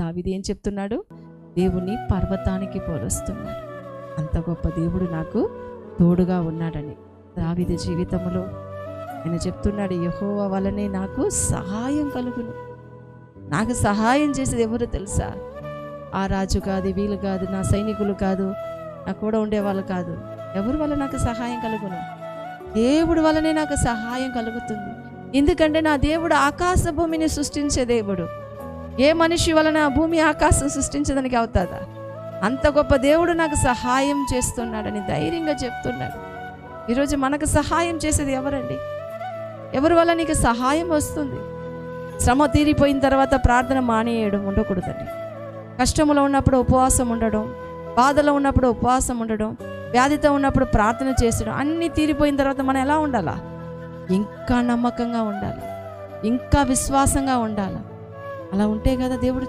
దావీదు ఏం చెప్తున్నాడు? దేవుని పర్వతానికి పోలుస్తున్నాడు. అంత గొప్ప దేవుడు నాకు తోడుగా ఉన్నాడని. దావీదు జీవితంలో ఆయన చెప్తున్నాడు, యెహోవా వలనే నాకు సహాయం కలుగును. నాకు సహాయం చేసేది ఎవరు తెలుసా? ఆ రాజు కాదు, వీళ్ళు కాదు, నా సైనికులు కాదు, నా కూడా ఉండేవాళ్ళు కాదు. ఎవరి వల్ల నాకు సహాయం కలుగును? దేవుడి వల్లనే నాకు సహాయం కలుగుతుంది. ఎందుకంటే నా దేవుడు ఆకాశ భూమిని సృష్టించే దేవుడు. ఏ మనిషి వలన భూమి ఆకాశం సృష్టించడానికి అవుతుందా? అంత గొప్ప దేవుడు నాకు సహాయం చేస్తున్నాడని ధైర్యంగా చెప్తున్నాడు. ఈరోజు మనకు సహాయం చేసేది ఎవరండి? ఎవరి వల్ల నీకు సహాయం వస్తుంది? శ్రమ తీరిపోయిన తర్వాత ప్రార్థన మానేయడం ఉండకూడదండి. కష్టంలో ఉన్నప్పుడు ఉపవాసం ఉండడం, బాధలో ఉన్నప్పుడు ఉపవాసం ఉండడం, వ్యాధితో ఉన్నప్పుడు ప్రార్థన చేసడం, అన్నీ తీరిపోయిన తర్వాత మనం ఎలా ఉండాలా? ఇంకా నమ్మకంగా ఉండాలి, ఇంకా విశ్వాసంగా ఉండాలి. అలా ఉంటే కదా దేవుడు